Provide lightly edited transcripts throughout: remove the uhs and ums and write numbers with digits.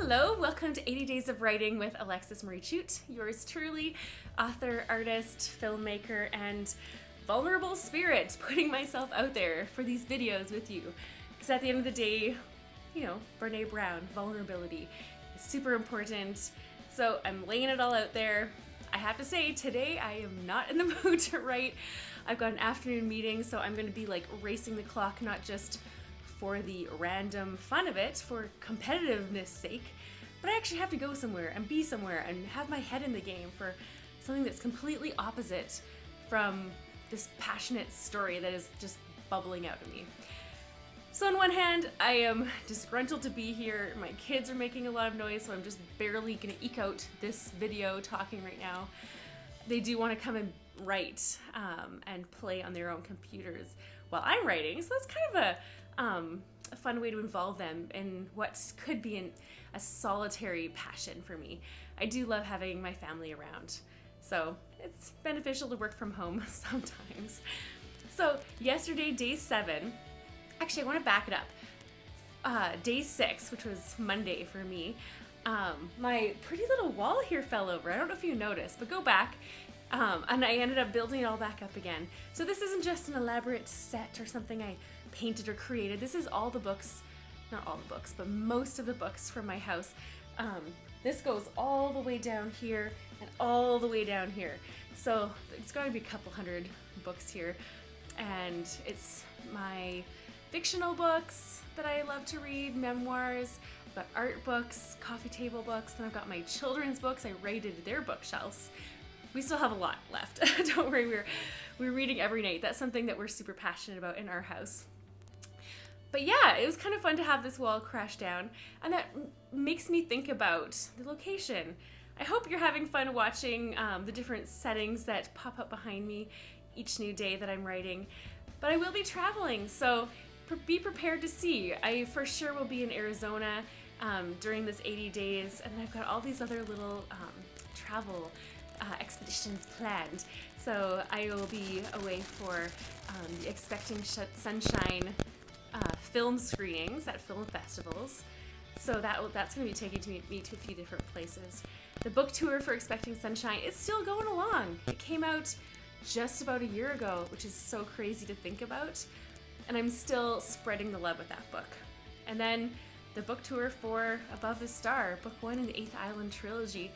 Hello, welcome to 80 Days of Writing with Alexis Marie Chute, yours truly, author, artist, filmmaker, and vulnerable spirit, putting myself out there for these videos with you. Because at the end of the day, Brene Brown, vulnerability is super important. So I'm laying it all out there. I have to say, today I am not in the mood to write. I've got an afternoon meeting, so I'm going to be like racing the clock, not just for the random fun of it, for competitiveness sake, but I actually have to go somewhere and be somewhere and have my head in the game for something that's completely opposite from this passionate story that is just bubbling out of me. So on one hand, I am disgruntled to be here. My kids are making a lot of noise, so I'm just barely gonna eke out this video talking right now. They do want to come and write and play on their own computers while I'm writing, so that's kind of a fun way to involve them in what could be a solitary passion for me. I do love having my family around, so it's beneficial to work from home sometimes. So yesterday, day 7, actually I want to back it up. Day 6, which was Monday for me, my pretty little wall here fell over. I don't know if you noticed, but go back. And I ended up building it all back up again. So this isn't just an elaborate set or something I painted or created. This is all the books, not all the books, but most of the books from my house. This goes all the way down here and all the way down here. So it's got to be a couple hundred books here. And it's my fictional books that I love to read, memoirs, I've got art books, coffee table books, then I've got my children's books. I raided their bookshelves. We still have a lot left. Don't worry, we're reading every night. That's something that we're super passionate about in our house. But yeah, it was kind of fun to have this wall crash down, and that makes me think about the location. I hope you're having fun watching the different settings that pop up behind me each new day that I'm writing. But I will be traveling, so be prepared to see. I for sure will be in Arizona during this 80 days, and then I've got all these other little travel expeditions planned. So I will be away for the Expecting Sunshine film screenings at film festivals. So that's going to be taking me to a few different places. The book tour for Expecting Sunshine is still going along. It came out just about a year ago, which is so crazy to think about. And I'm still spreading the love with that book. And then the book tour for Above the Star, book 1 in the 8th Island Trilogy.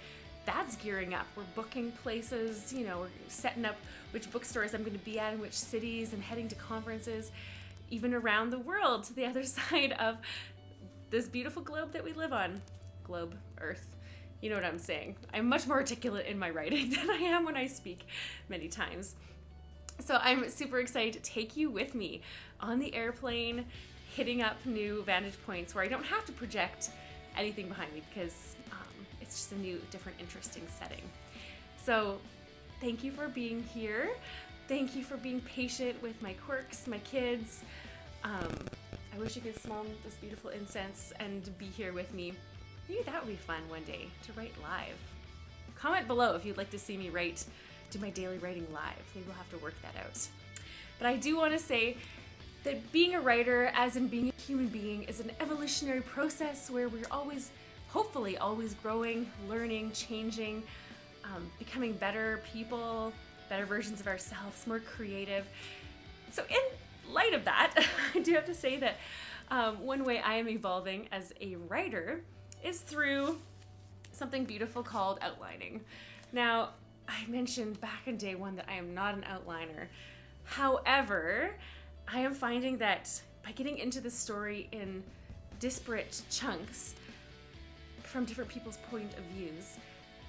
That's gearing up. We're booking places, we're setting up which bookstores I'm going to be at in which cities and heading to conferences, even around the world to the other side of this beautiful globe that we live on. Globe, Earth. You know what I'm saying. I'm much more articulate in my writing than I am when I speak many times. So I'm super excited to take you with me on the airplane, hitting up new vantage points where I don't have to project anything behind me because it's just a new, different, interesting setting. So thank you for being here. Thank you for being patient with my quirks, my kids. I wish you could smell this beautiful incense and be here with me. Maybe that would be fun one day, to write live. Comment below if you'd like to see me do my daily writing live. Maybe we'll have to work that out. But I do want to say that being a writer, as in being a human being, is an evolutionary process where we're hopefully always growing, learning, changing, becoming better people, better versions of ourselves, more creative. So in light of that, I do have to say that one way I am evolving as a writer is through something beautiful called outlining. Now, I mentioned back in day 1 that I am not an outliner. However, I am finding that by getting into the story in disparate chunks from different people's point of views,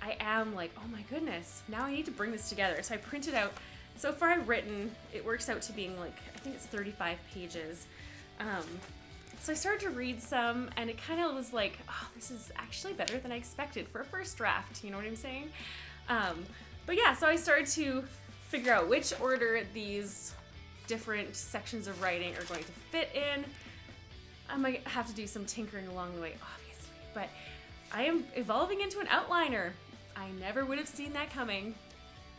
I am like, oh my goodness, now I need to bring this together. So I printed out, so far I've written, it works out to being like, I think it's 35 pages. So I started to read some, and it kind of was like, oh, this is actually better than I expected for a first draft, you know what I'm saying? But yeah, so I started to figure out which order these different sections of writing are going to fit in. I might have to do some tinkering along the way, obviously, but I am evolving into an outliner. I never would have seen that coming.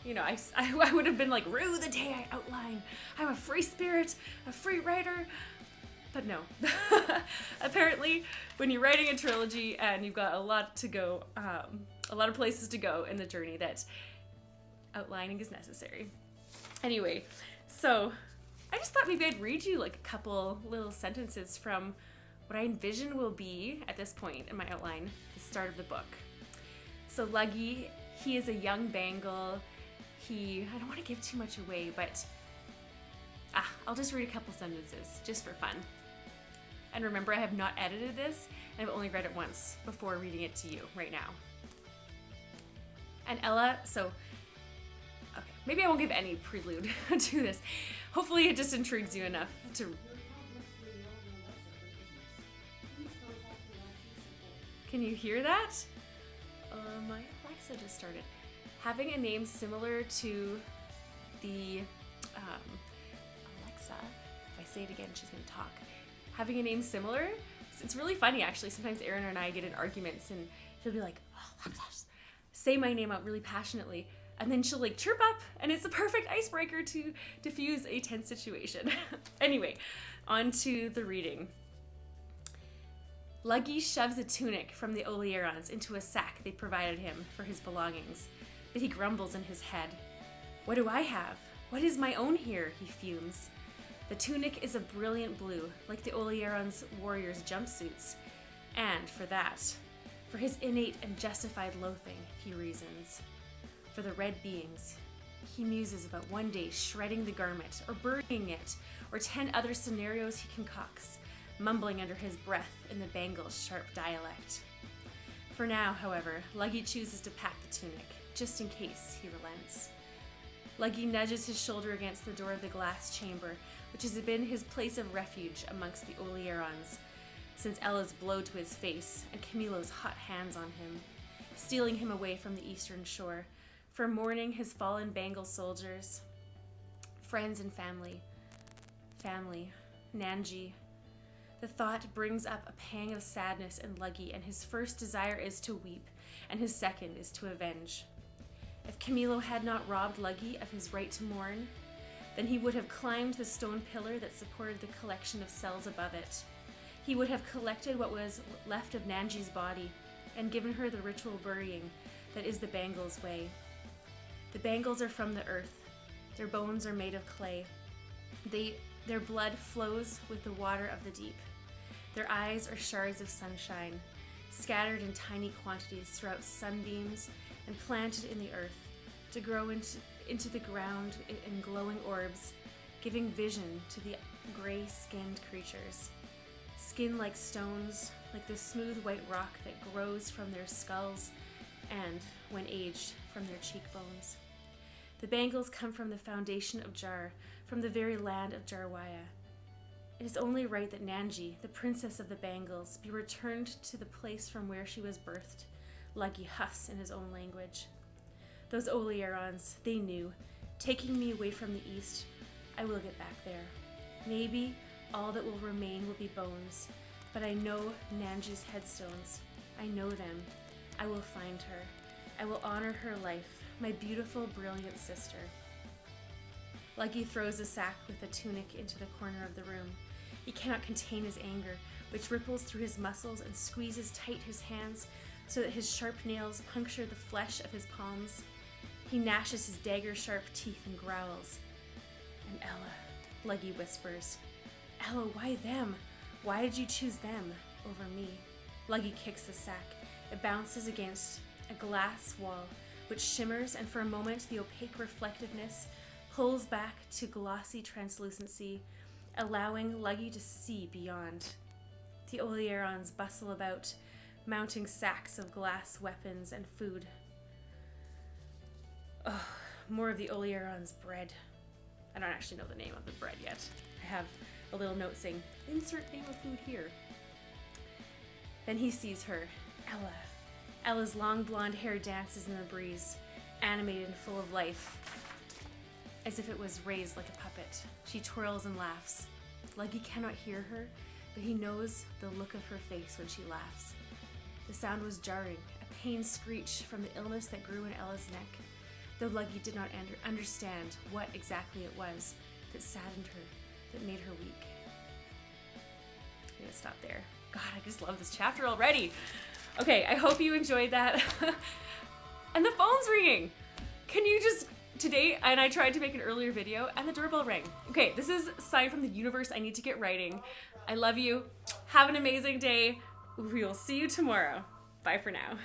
I would have been like, rue the day I outline. I'm a free spirit, a free writer. But no. Apparently, when you're writing a trilogy and you've got a lot to go, a lot of places to go in the journey, that outlining is necessary. Anyway, so I just thought maybe I'd read you like a couple little sentences from what I envision will be, at this point in my outline, the start of the book. So Luggy, he is a young Bengal. I don't want to give too much away, but I'll just read a couple sentences just for fun. And remember, I have not edited this, and I've only read it once before reading it to you right now. And Ella, okay, maybe I won't give any prelude to this. Hopefully it just intrigues you enough to... Can you hear that? My Alexa just started. Having a name similar to the... Alexa, if I say it again, she's going to talk. Having a name similar, it's really funny actually. Sometimes Erin and I get in arguments and she'll be like, oh, Alexa, say my name out really passionately. And then she'll like chirp up and it's a perfect icebreaker to diffuse a tense situation. Anyway, on to the reading. Luggy shoves a tunic from the Olearons into a sack they provided him for his belongings, but he grumbles in his head. What do I have? What is my own here? He fumes. The tunic is a brilliant blue, like the Olearons' warriors' jumpsuits. And for his innate and justified loathing, he reasons. For the red beings, he muses about one day shredding the garment, or burying it, or 10 other scenarios he concocts, mumbling under his breath in the Bengal's sharp dialect. For now, however, Luggy chooses to pack the tunic, just in case he relents. Luggy nudges his shoulder against the door of the glass chamber, which has been his place of refuge amongst the Olearons, since Ella's blow to his face and Camilo's hot hands on him, stealing him away from the eastern shore, for mourning his fallen Bengal soldiers, friends and family, Nanji. The thought brings up a pang of sadness in Luggy, and his first desire is to weep, and his second is to avenge. If Camilo had not robbed Luggy of his right to mourn, then he would have climbed the stone pillar that supported the collection of cells above it. He would have collected what was left of Nanji's body and given her the ritual burying that is the Bangals' way. The Bangals are from the earth. Their bones are made of clay. Their blood flows with the water of the deep. Their eyes are shards of sunshine, scattered in tiny quantities throughout sunbeams and planted in the earth to grow into the ground in glowing orbs, giving vision to the gray-skinned creatures. Skin like stones, like the smooth white rock that grows from their skulls and, when aged, from their cheekbones. The Bangals come from the foundation of Jar, from the very land of Jarwaya. It is only right that Nanji, the princess of the Bangals, be returned to the place from where she was birthed, Luggy huffs in his own language. Those Olearons, they knew, taking me away from the east, I will get back there. Maybe all that will remain will be bones, but I know Nanji's headstones. I know them. I will find her. I will honor her life, my beautiful, brilliant sister. Luggy throws a sack with a tunic into the corner of the room. He cannot contain his anger, which ripples through his muscles and squeezes tight his hands so that his sharp nails puncture the flesh of his palms. He gnashes his dagger-sharp teeth and growls. And Ella, Luggy whispers. Ella, why them? Why did you choose them over me? Luggy kicks the sack. It bounces against a glass wall, which shimmers, and for a moment the opaque reflectiveness pulls back to glossy translucency, allowing Luggy to see beyond. The Olearons bustle about, mounting sacks of glass weapons and food. Oh, more of the Olearons' bread. I don't actually know the name of the bread yet. I have a little note saying, insert name of food here. Then he sees her, Ella. Ella's long blonde hair dances in the breeze, animated and full of life, as if it was raised like a puppet. She twirls and laughs. Luggy cannot hear her, but he knows the look of her face when she laughs. The sound was jarring, a pained screech from the illness that grew in Ella's neck, though Luggy did not understand what exactly it was that saddened her, that made her weak. I'm gonna stop there. God, I just love this chapter already. Okay, I hope you enjoyed that. And the phone's ringing. Can you just, today, and I tried to make an earlier video and the doorbell rang. Okay, this is a sign from the universe. I need to get writing. I love you. Have an amazing day. We will see you tomorrow. Bye for now.